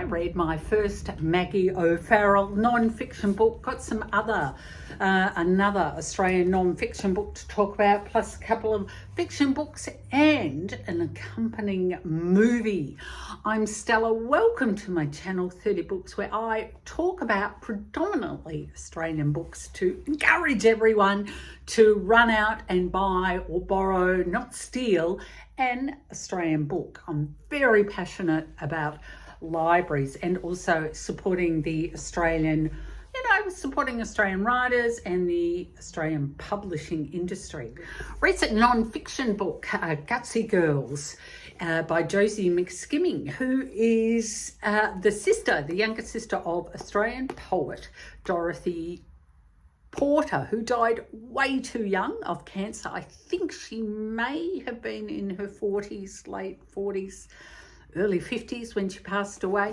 read my first Maggie O'Farrell non-fiction book. Got some another Australian non-fiction book to talk about, plus a couple of fiction books and an accompanying movie. I'm Stella. Welcome to my channel 30 Books, where I talk about predominantly Australian books to encourage everyone to run out and buy or borrow, not steal, an Australian book. I'm very passionate about libraries and also supporting the Australian writers and the Australian publishing industry. Recent non-fiction book, Gutsy Girls, by Josie McSkimming, who is the younger sister of Australian poet Dorothy Porter, who died way too young of cancer. I think she may have been in her 40s, late 40s, early 50s when she passed away.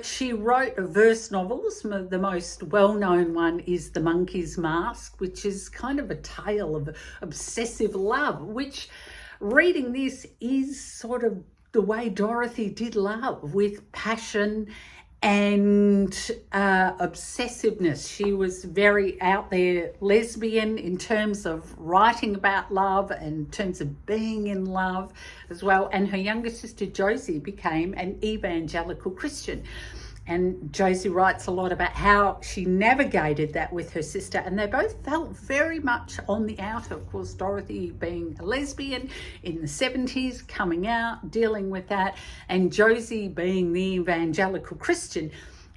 She wrote verse novels. The most well-known one is The Monkey's Mask, which is kind of a tale of obsessive love, which, reading this, is sort of the way Dorothy did love, with passion and obsessiveness. She was very out there lesbian in terms of writing about love and in terms of being in love as well. And her younger sister Josie became an evangelical Christian. And Josie writes a lot about how she navigated that with her sister, and they both felt very much on the outer. Of course, Dorothy being a lesbian in the 70s, coming out, dealing with that, and Josie being the evangelical Christian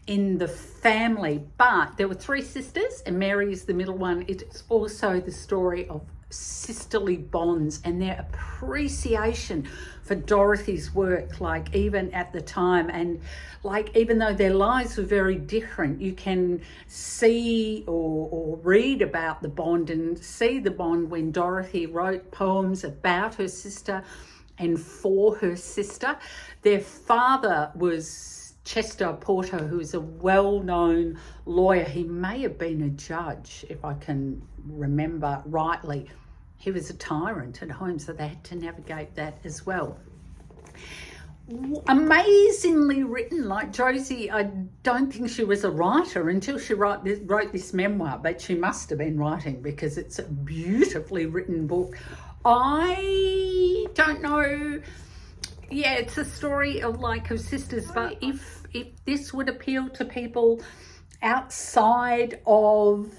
in the family. But there were three sisters, and Mary is the middle one. It's also the story of sisterly bonds and their appreciation for Dorothy's work, like even at the time, and like even though their lives were very different, you can see or read about the bond and see the bond when Dorothy wrote poems about her sister and for her sister. Their father was Chester Porter, who is a well-known lawyer. He may have been a judge, if I can remember rightly. He was a tyrant at home, so they had to navigate that as well. Amazingly written. Like Josie, I don't think she was a writer until she wrote this memoir, but she must have been writing because it's a beautifully written book. I don't know. Yeah, it's a story of her sisters, but if this would appeal to people outside of,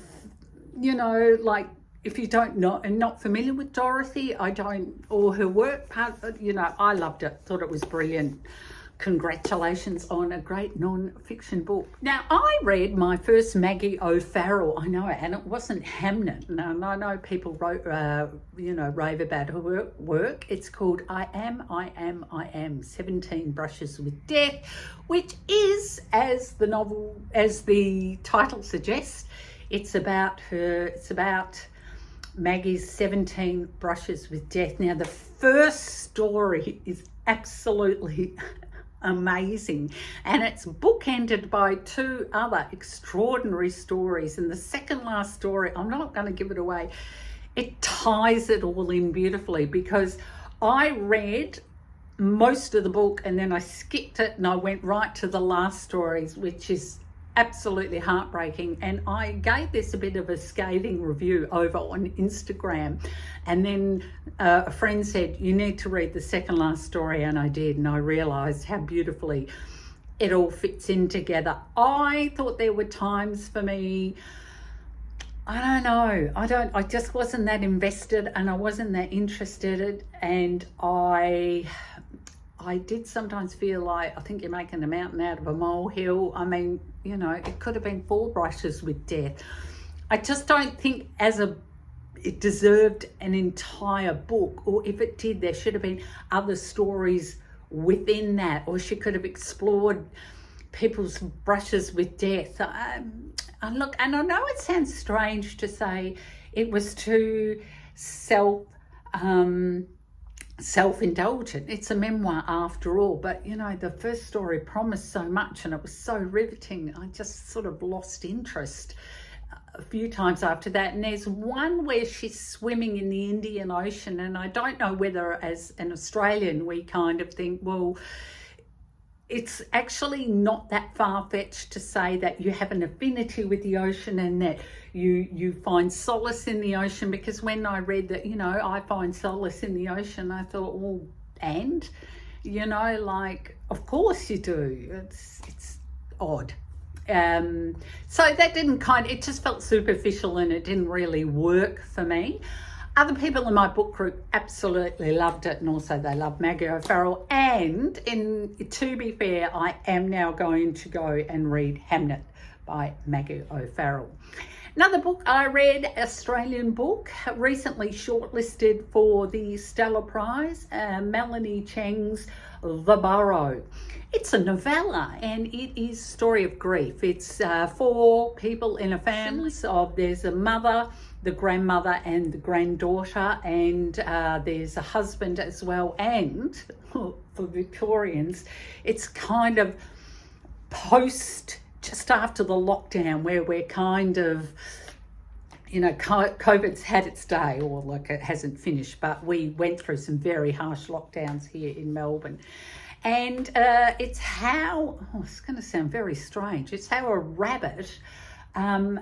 if you don't know and not familiar with Dorothy, or her work, I loved it, thought it was brilliant. Congratulations on a great non-fiction book. Now, I read my first Maggie O'Farrell, I know, and it wasn't Hamnet. Now, I know people rave about her work. It's called I Am, 17 Brushes with Death, which is, as the title suggests, it's about Maggie's 17 brushes with death. Now, the first story is absolutely amazing, and it's bookended by two other extraordinary stories. And the second last story, I'm not going to give it away, it ties it all in beautifully, because I read most of the book and then I skipped it and I went right to the last stories, which is absolutely heartbreaking. And I gave this a bit of a scathing review over on Instagram, and then a friend said, you need to read the second last story, and I did, and I realized how beautifully it all fits in together. I thought there were times for me, I just wasn't that invested and I wasn't that interested, and I did sometimes feel like, I think you're making a mountain out of a molehill. I mean, it could have been 4 brushes with death. I just don't think it deserved an entire book, or if it did, there should have been other stories within that, or she could have explored people's brushes with death. And look, and I know it sounds strange to say it was too self-indulgent. It's a memoir after all, but the first story promised so much and it was so riveting. I just sort of lost interest a few times after that. And there's one where she's swimming in the Indian Ocean, and I don't know whether as an Australian we kind of think, well, it's actually not that far-fetched to say that you have an affinity with the ocean and that you find solace in the ocean, because when I read that, I find solace in the ocean, I thought, well, and, of course you do. It's odd. So that didn't it just felt superficial and it didn't really work for me. Other people in my book group absolutely loved it, and also they love Maggie O'Farrell. And to be fair, I am now going to go and read Hamnet by Maggie O'Farrell. Another book I read, Australian book, recently shortlisted for the Stella Prize, Melanie Cheng's The Burrow. It's a novella and it is story of grief. It's 4 people in a family. There's a mother, the grandmother and the granddaughter, and there's a husband as well. And for Victorians, it's kind of just after the lockdown, where we're kind of, COVID's had its day, or it hasn't finished, but we went through some very harsh lockdowns here in Melbourne. And it's how, it's going to sound very strange, it's how a rabbit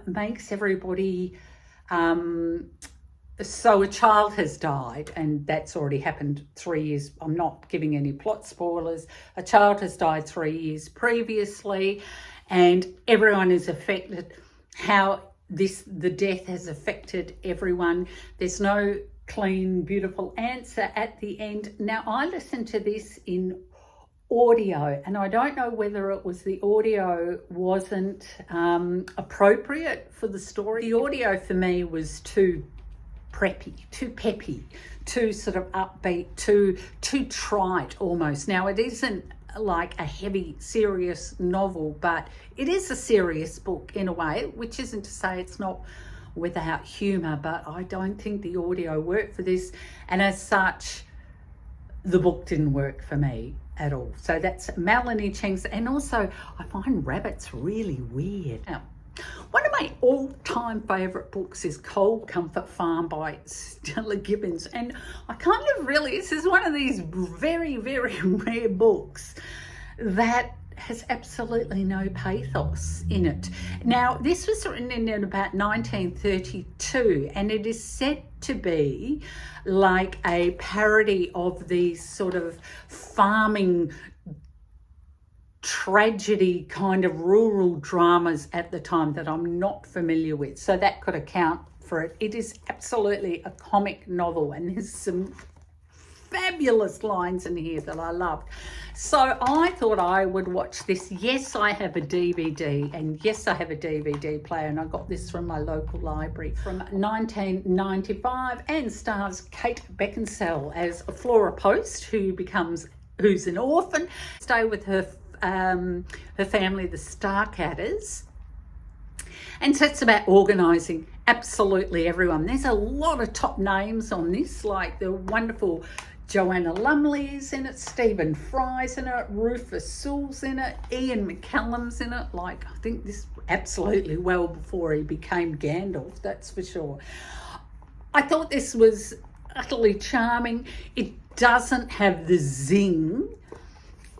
makes everybody, so a child has died, and that's already happened 3 years. I'm not giving any plot spoilers. A child has died 3 years previously, and everyone is affected. How the death has affected everyone. There's no clean, beautiful answer at the end. Now, I listened to this in audio, and I don't know whether it was the audio wasn't appropriate for the story. The audio for me was too preppy, too peppy, too sort of upbeat, too trite almost. Now, it isn't like a heavy, serious novel, but it is a serious book in a way, which isn't to say it's not without humour, but I don't think the audio worked for this, and as such, the book didn't work for me at all. So that's Melanie Cheng's, and also I find rabbits really weird. Now, one of my all-time favourite books is Cold Comfort Farm by Stella Gibbons, and I kind of this is one of these very, very rare books that has absolutely no pathos in it. Now, this was written in about 1932, and it is said to be like a parody of these sort of farming tragedy kind of rural dramas at the time that I'm not familiar with, so that could account for it. It is absolutely a comic novel, and there's some fabulous lines in here that I loved. So I thought I would watch this. Yes, I have a DVD, and yes, I have a DVD player, and I got this from my local library from 1995, and stars Kate Beckinsale as Flora Post, who's an orphan, stay with her family, the Starcatters, and so it's about organising absolutely everyone. There's a lot of top names on this, like the wonderful Joanna Lumley's in it, Stephen Fry's in it, Rufus Sewell's in it, Ian McCallum's in it. I think this absolutely well before he became Gandalf, that's for sure. I thought this was utterly charming. It doesn't have the zing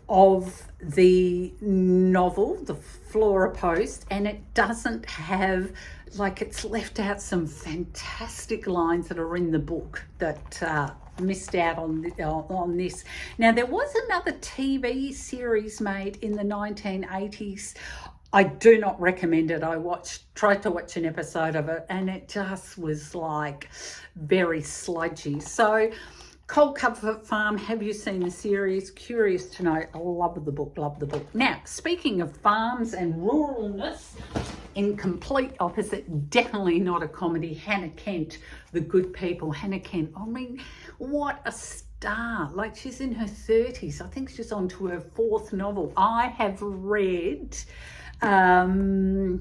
of the novel, The Flora Post, and it doesn't have, it's left out some fantastic lines that are in the book that missed out on this. Now, there was another TV series made in the 1980s. I do not recommend it. I tried to watch an episode of it, and it just was very sludgy. So Cold Comfort Farm, have you seen the series? Curious to know. I love the book, love the book. Now, speaking of farms and ruralness, in complete opposite, definitely not a comedy, Hannah Kent, The Good People. Hannah Kent, I mean, what a star. She's in her 30s. I think she's on to her 4th novel. I have read Burial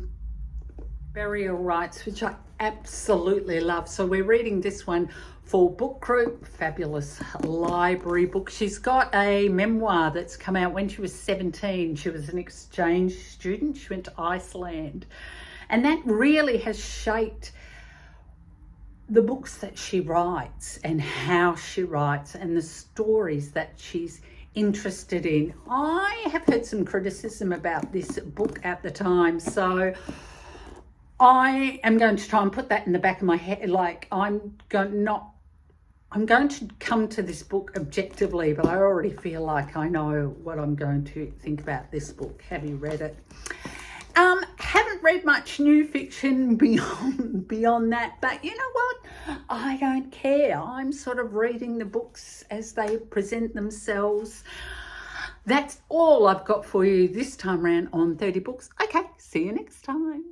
Rites, which I absolutely love. So we're reading this one for book group. Fabulous library book. She's got a memoir that's come out when she was 17. She was an exchange student. She went to Iceland, and that really has shaped the books that she writes and how she writes and the stories that she's interested in. I have heard some criticism about this book at the time, so I am going to try and put that in the back of my head. Like, I'm going to come to this book objectively, but I already feel like I know what I'm going to think about this book. Have you read it? Haven't read much new fiction beyond that, but you know what? I don't care. I'm sort of reading the books as they present themselves. That's all I've got for you this time around on 30 Books. Okay, see you next time.